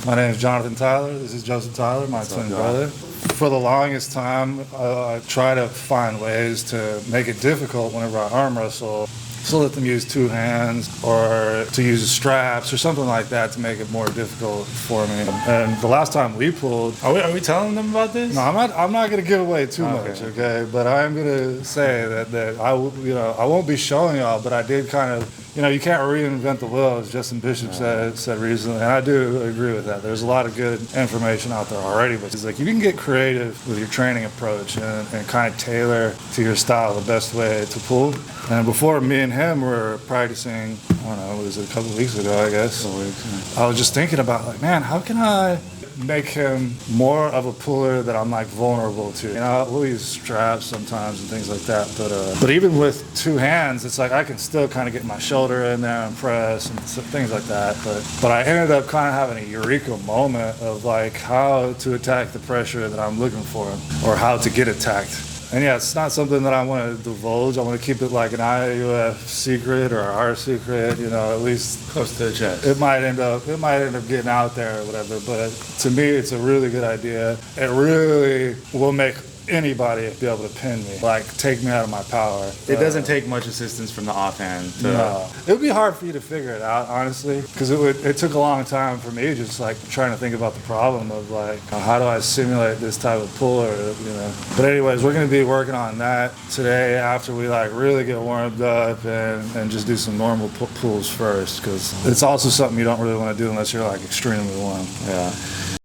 My name is Jonathan Tyler. This is Joseph Tyler, my twin brother. For the longest time, I try to find ways to make it difficult whenever I arm wrestle. So let them use two hands or to use straps or something like that to make it more difficult for me. And the last time we pulled, Are we telling them about this? no, I'm not going to give away too much, okay? But I am going to say that I won't be showing y'all, but I did kind of, you can't reinvent the wheel, as Justin Bishop said recently, and I do agree with that. There's a lot of good information out there already, but it's like you can get creative with your training approach and kind of tailor to your style the best way to pull. And before me and him were practicing, I don't know, it was a couple of weeks ago, I guess. I was just thinking about, like, man, how can I make him more of a puller that I'm like vulnerable to? We'll use straps sometimes and things like that, but even with two hands, it's like I can still kind of get my shoulder in there and press and things like that. But I ended up kind of having a eureka moment of like how to attack the pressure that I'm looking for, or how to get attacked. And yeah, it's not something that I want to divulge. I want to keep it like an IUF secret or our secret, at least Close to the chest. it might end up getting out there or whatever. But to me, it's a really good idea. It really will make anybody be able to pin me, like take me out of my power. It doesn't take much assistance from the offhand. No, it would be hard for you to figure it out, honestly, because it took a long time for me just like trying to think about the problem of like how do I simulate this type of puller, But anyways, we're going to be working on that today after we like really get warmed up and just do some normal pulls first, because it's also something you don't really want to do unless you're like extremely warm. Yeah.